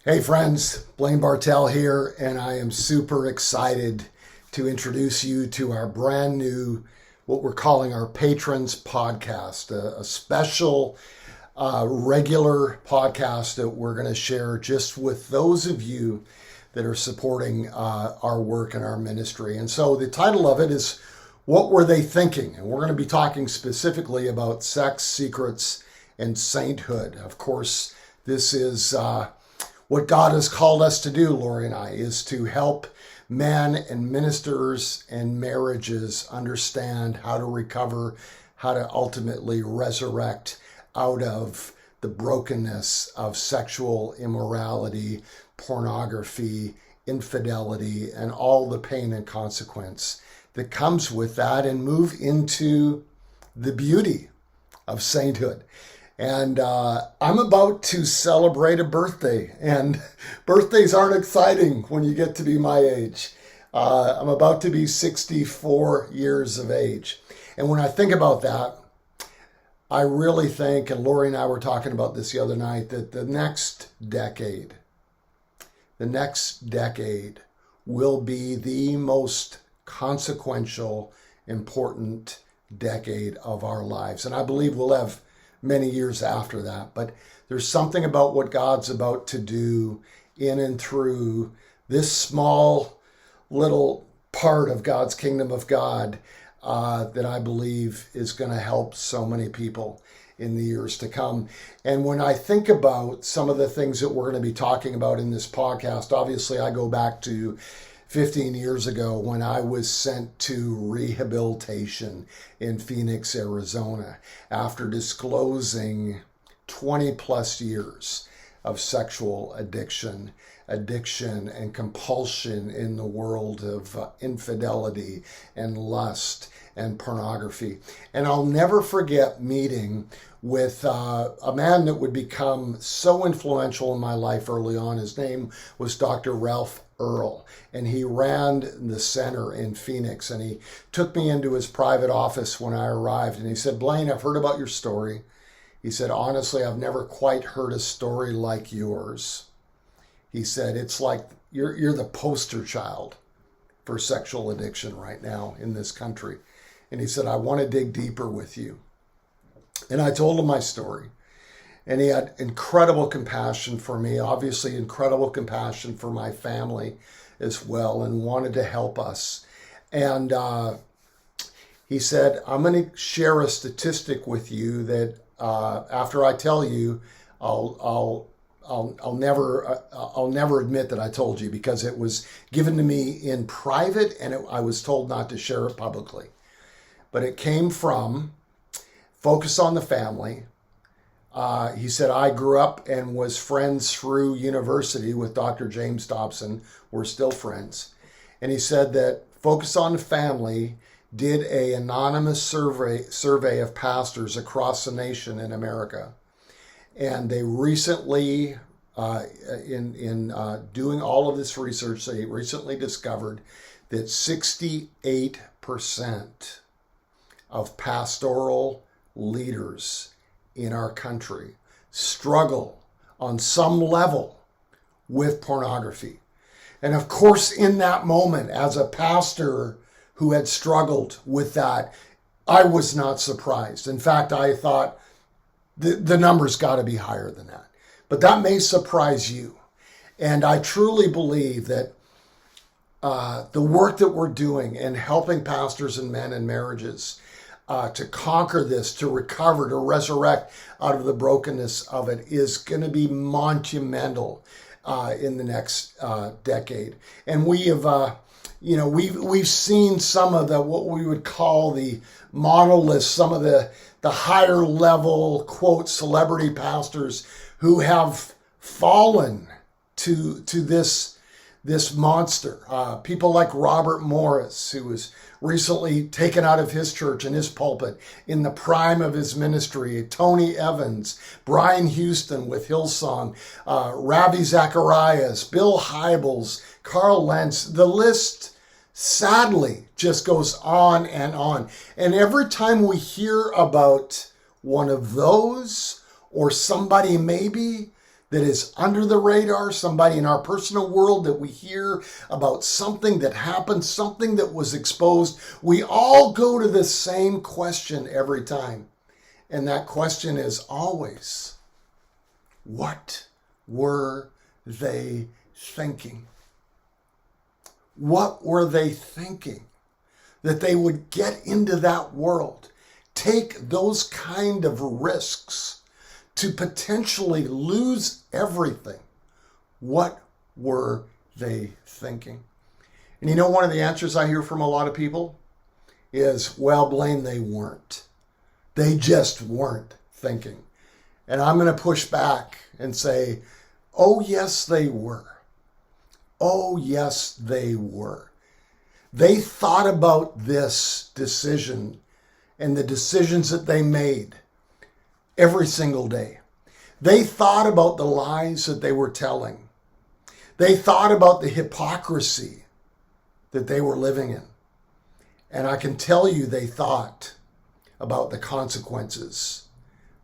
Hey friends, Blaine Bartell here, and I am super excited to introduce you to our brand new, what we're calling our Patrons podcast, a special regular podcast that we're going to share just with those of you that are supporting our work and our ministry. And so the title of it is, What Were They Thinking? And we're going to be talking specifically about sex, secrets, and sainthood. Of course, this is what God has called us to do, Lori and I, is to help men and ministers and marriages understand how to recover, how to ultimately resurrect out of the brokenness of sexual immorality, pornography, infidelity, and all the pain and consequence that comes with that, and move into the beauty of sainthood. And I'm about to celebrate a birthday, and birthdays aren't exciting when you get to be my age. I'm about to be 64 years of age. And when I think about that, I really think, and Lori and I were talking about this the other night, that the next decade will be the most consequential, important decade of our lives. And I believe we'll have many years after that. But there's something about what God's about to do in and through this small little part of God's kingdom of God that I believe is going to help so many people in the years to come. And when I think about some of the things that we're going to be talking about in this podcast, obviously I go back to 15 years ago when I was sent to rehabilitation in Phoenix, Arizona, after disclosing 20 plus years of sexual addiction and compulsion in the world of infidelity and lust and pornography. And I'll never forget meeting with a man that would become so influential in my life early on. His name was Dr. Ralph Earl, and he ran the center in Phoenix, and he took me into his private office when I arrived, and he said, "Blaine, I've heard about your story." He said, "Honestly, I've never quite heard a story like yours." He said, "It's like you're the poster child for sexual addiction right now in this country." And he said, "I want to dig deeper with you." And I told him my story. And he had incredible compassion for me, obviously incredible compassion for my family as well, and wanted to help us. And he said, "I'm going to share a statistic with you that after I tell you, I'll never admit that I told you, because it was given to me in private, and I was told not to share it publicly. But it came from Focus on the Family." He said, "I grew up and was friends through university with Dr. James Dobson. We're still friends." And he said that Focus on the Family did an anonymous survey of pastors across the nation in America. And they recently, in doing all of this research, they recently discovered that 68% of pastoral leaders in our country struggle on some level with pornography. And of course, in that moment, as a pastor who had struggled with that, I was not surprised. In fact, I thought the number's got to be higher than that. But that may surprise you. And I truly believe that the work that we're doing in helping pastors and men and marriages to conquer this, to recover, to resurrect out of the brokenness of it, is going to be monumental in the next decade. And we have, we've seen some of the what we would call the model list, some of the higher level, quote, celebrity pastors who have fallen to this monster. People like Robert Morris, who was recently taken out of his church and his pulpit in the prime of his ministry. Tony Evans, Brian Houston with Hillsong, Ravi Zacharias, Bill Hybels, Carl Lentz. The list, sadly, just goes on and on. And every time we hear about one of those, or somebody maybe that is under the radar, somebody in our personal world that we hear about something that happened, something that was exposed, we all go to the same question every time. And that question is always, what were they thinking? What were they thinking? That they would get into that world, take those kind of risks to potentially lose everything. What were they thinking? And you know, one of the answers I hear from a lot of people is, well, Blaine, they weren't. They just weren't thinking. And I'm going to push back and say, oh, yes, they were. Oh, yes, they were. They thought about this decision and the decisions that they made every single day. They thought about the lies that they were telling. They thought about the hypocrisy that they were living in. And I can tell you they thought about the consequences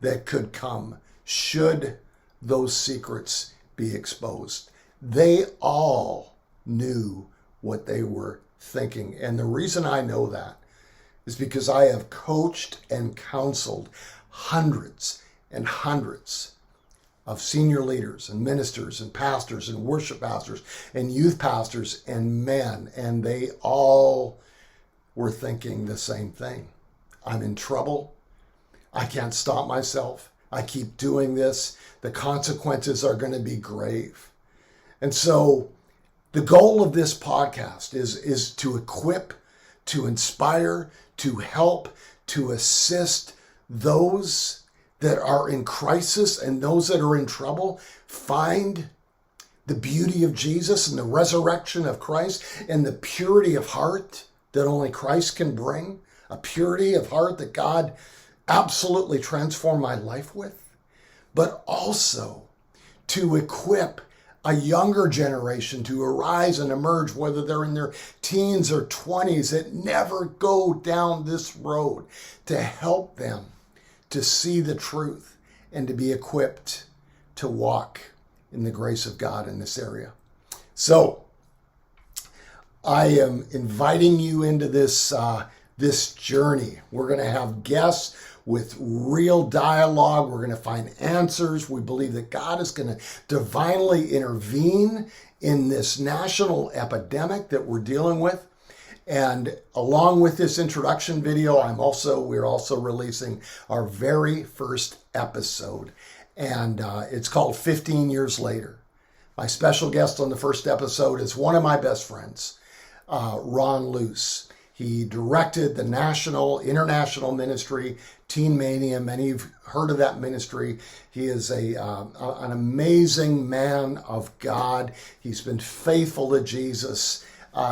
that could come should those secrets be exposed. They all knew what they were thinking. And the reason I know that is because I have coached and counseled hundreds and hundreds of senior leaders and ministers and pastors and worship pastors and youth pastors and men, and they all were thinking the same thing. I'm in trouble. I can't stop myself. I keep doing this. The consequences are going to be grave. And so the goal of this podcast is to equip, to inspire, to help, to assist those that are in crisis and those that are in trouble find the beauty of Jesus and the resurrection of Christ and the purity of heart that only Christ can bring, a purity of heart that God absolutely transformed my life with, but also to equip a younger generation to arise and emerge, whether they're in their teens or 20s, that never go down this road, to help them to see the truth and to be equipped to walk in the grace of God in this area. So I am inviting you into this journey. We're going to have guests with real dialogue. We're going to find answers. We believe that God is going to divinely intervene in this national epidemic that we're dealing with. And along with this introduction video, we're also releasing our very first episode. And it's called 15 Years Later. My special guest on the first episode is one of my best friends, Ron Luce. He directed the international ministry, Teen Mania. Many have heard of that ministry. He is an amazing man of God. He's been faithful to Jesus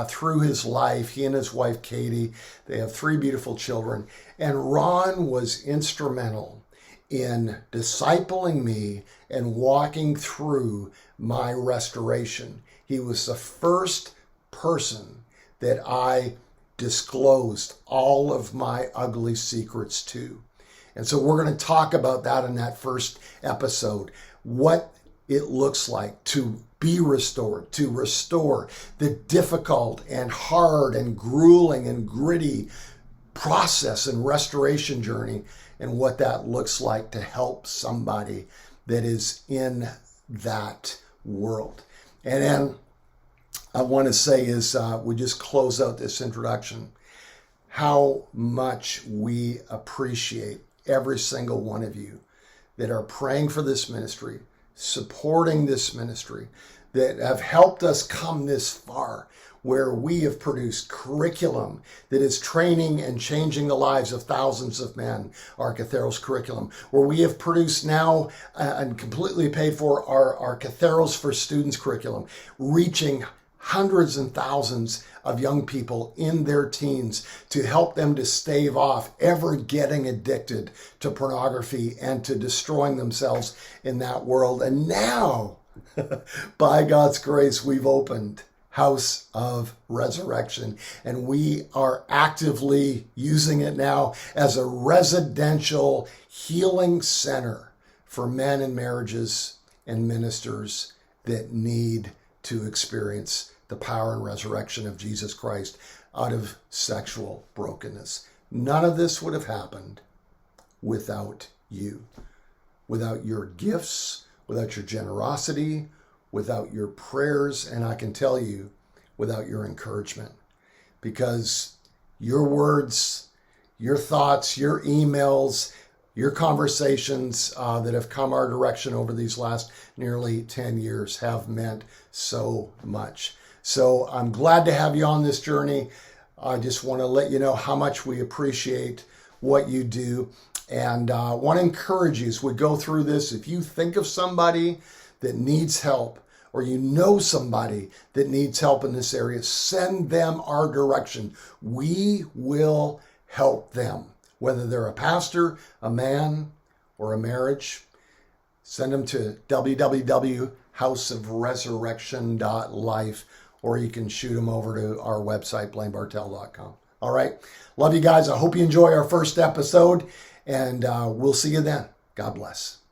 through his life. He and his wife, Katie, they have 3 beautiful children. And Ron was instrumental in discipling me and walking through my restoration. He was the first person that I disclosed all of my ugly secrets to. And so we're going to talk about that in that first episode, what it looks like to be restored, to restore the difficult and hard and grueling and gritty process and restoration journey, and what that looks like to help somebody that is in that world. And then I want to say is we just close out this introduction, how much we appreciate every single one of you that are praying for this ministry, supporting this ministry, that have helped us come this far, where we have produced curriculum that is training and changing the lives of thousands of men, our Catheros curriculum, where we have produced now and completely paid for our Catheros for Students curriculum, reaching hundreds and thousands of young people in their teens to help them to stave off ever getting addicted to pornography and to destroying themselves in that world. And now, by God's grace, we've opened House of Resurrection, and we are actively using it now as a residential healing center for men and marriages and ministers that need to experience the power and resurrection of Jesus Christ out of sexual brokenness. None of this would have happened without you, without your gifts, without your generosity, without your prayers, and I can tell you, without your encouragement. Because your words, your thoughts, your emails, your conversations that have come our direction over these last nearly 10 years have meant so much. So I'm glad to have you on this journey. I just want to let you know how much we appreciate what you do. And I want to encourage you as we go through this, if you think of somebody that needs help, or you know somebody that needs help in this area, send them our direction. We will help them. Whether they're a pastor, a man, or a marriage, send them to www.houseofresurrection.life, or you can shoot them over to our website, blainebartel.com. All right. Love you guys. I hope you enjoy our first episode, and we'll see you then. God bless.